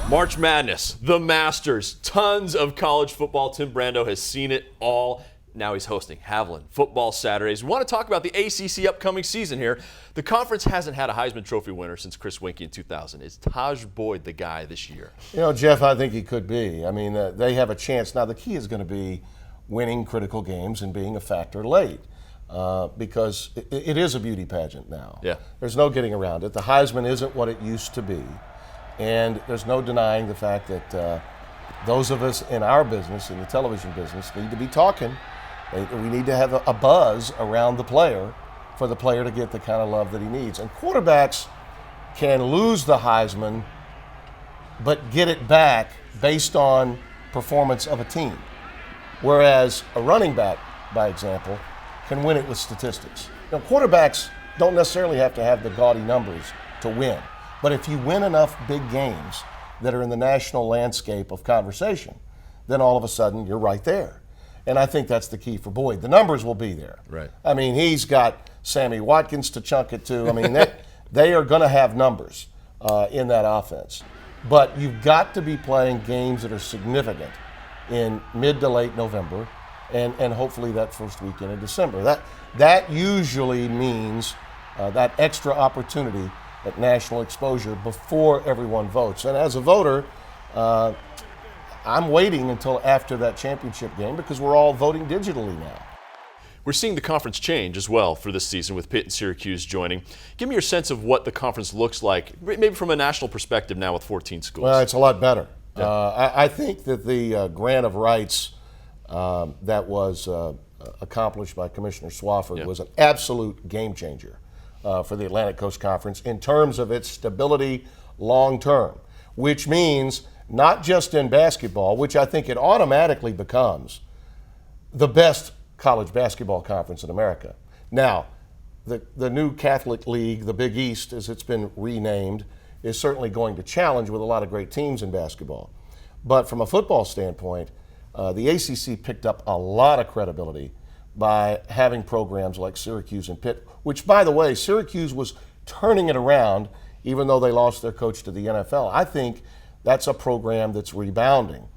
March Madness, the Masters, tons of college football. Tim Brando has seen it all. Now he's hosting Haviland Football Saturdays. We want to talk about the ACC upcoming season here. The conference hasn't had a Heisman Trophy winner since Chris Winkie in 2000. Is Taj Boyd the guy this year? You know, Jeff, I think he could be. I mean, they have a chance. Now, the key is going to be winning critical games and being a factor late because it is a beauty pageant now. Yeah. There's no getting around it. The Heisman isn't what it used to be. And there's no denying the fact that those of us in our business, in the television business, need to be talking. We need to have a buzz around the player for the player to get the kind of love that he needs. And quarterbacks can lose the Heisman, but get it back based on performance of a team. Whereas a running back, by example, can win it with statistics. Now, quarterbacks don't necessarily have to have the gaudy numbers to win. But if you win enough big games that are in the national landscape of conversation, then all of a sudden you're right there. And I think that's the key for Boyd. The numbers will be there. Right. I mean, he's got Sammy Watkins to chunk it to. I mean, they are going to have numbers in that offense. But you've got to be playing games that are significant in mid to late November and hopefully that first weekend in December. That usually means that extra opportunity at national exposure before everyone votes. And as a voter, I'm waiting until after that championship game because we're all voting digitally now. We're seeing the conference change as well for this season with Pitt and Syracuse joining. Give me your sense of what the conference looks like, maybe from a national perspective now with 14 schools. Well, it's a lot better. Yeah. I think that the grant of rights that was accomplished by Commissioner Swofford was an absolute game changer for the Atlantic Coast Conference in terms of its stability long term, which means not just in basketball, which I think it automatically becomes the best college basketball conference in America. Now, the new Catholic League, the Big East, as it's been renamed, is certainly going to challenge with a lot of great teams in basketball. But from a football standpoint, the ACC picked up a lot of credibility by having programs like Syracuse and Pitt, which, by the way, Syracuse was turning it around even though they lost their coach to the NFL. I think that's a program that's rebounding.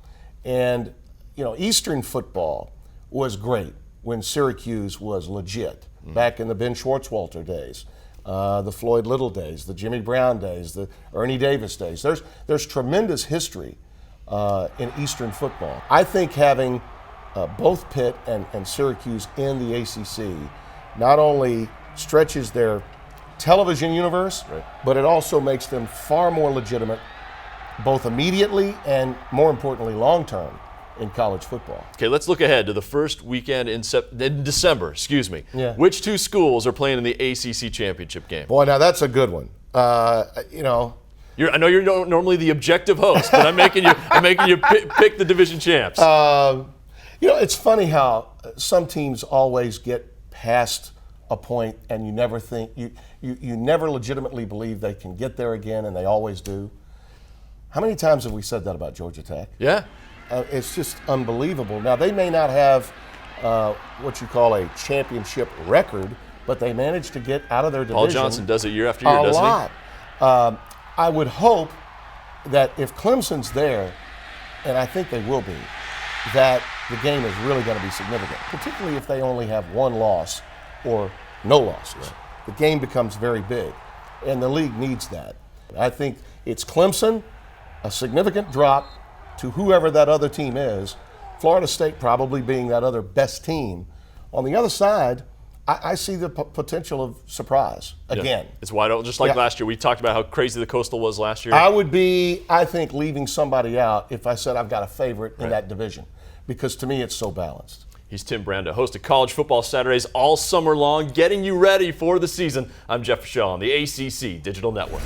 And, you know, Eastern football was great when Syracuse was legit, back in the Ben Schwartzwalter days, the Floyd Little days, the Jimmy Brown days, the Ernie Davis days. There's tremendous history in Eastern football. I think having both Pitt and Syracuse in the ACC not only stretches their television universe, but it also makes them far more legitimate, both immediately and, more importantly, long-term in college football. Okay, let's look ahead to the first weekend in December. Yeah. Which two schools are playing in the ACC Championship game? Boy, now that's a good one. You know, I know you're normally the objective host, but I'm making you pick the division champs. You know, it's funny how some teams always get past a point and you never think, you never legitimately believe they can get there again, and they always do. How many times have we said that about Georgia Tech? Yeah. It's just unbelievable. Now, they may not have what you call a championship record, but they managed to get out of their division. Paul Johnson does it year after year, doesn't he? A lot. I would hope that if Clemson's there, and I think they will be, that the game is really going to be significant, particularly if they only have one loss or no losses. Right. The game becomes very big, and the league needs that. I think it's Clemson, a significant drop to whoever that other team is, Florida State probably being that other best team. On the other side, I see the potential of surprise again. Yeah. It's wide open, just like last year. We talked about how crazy the Coastal was last year. I would be, I think, leaving somebody out if I said I've got a favorite in that division, because to me it's so balanced. He's Tim Brando, host of College Football Saturdays all summer long, getting you ready for the season. I'm Jeff Fischel on the ACC Digital Network.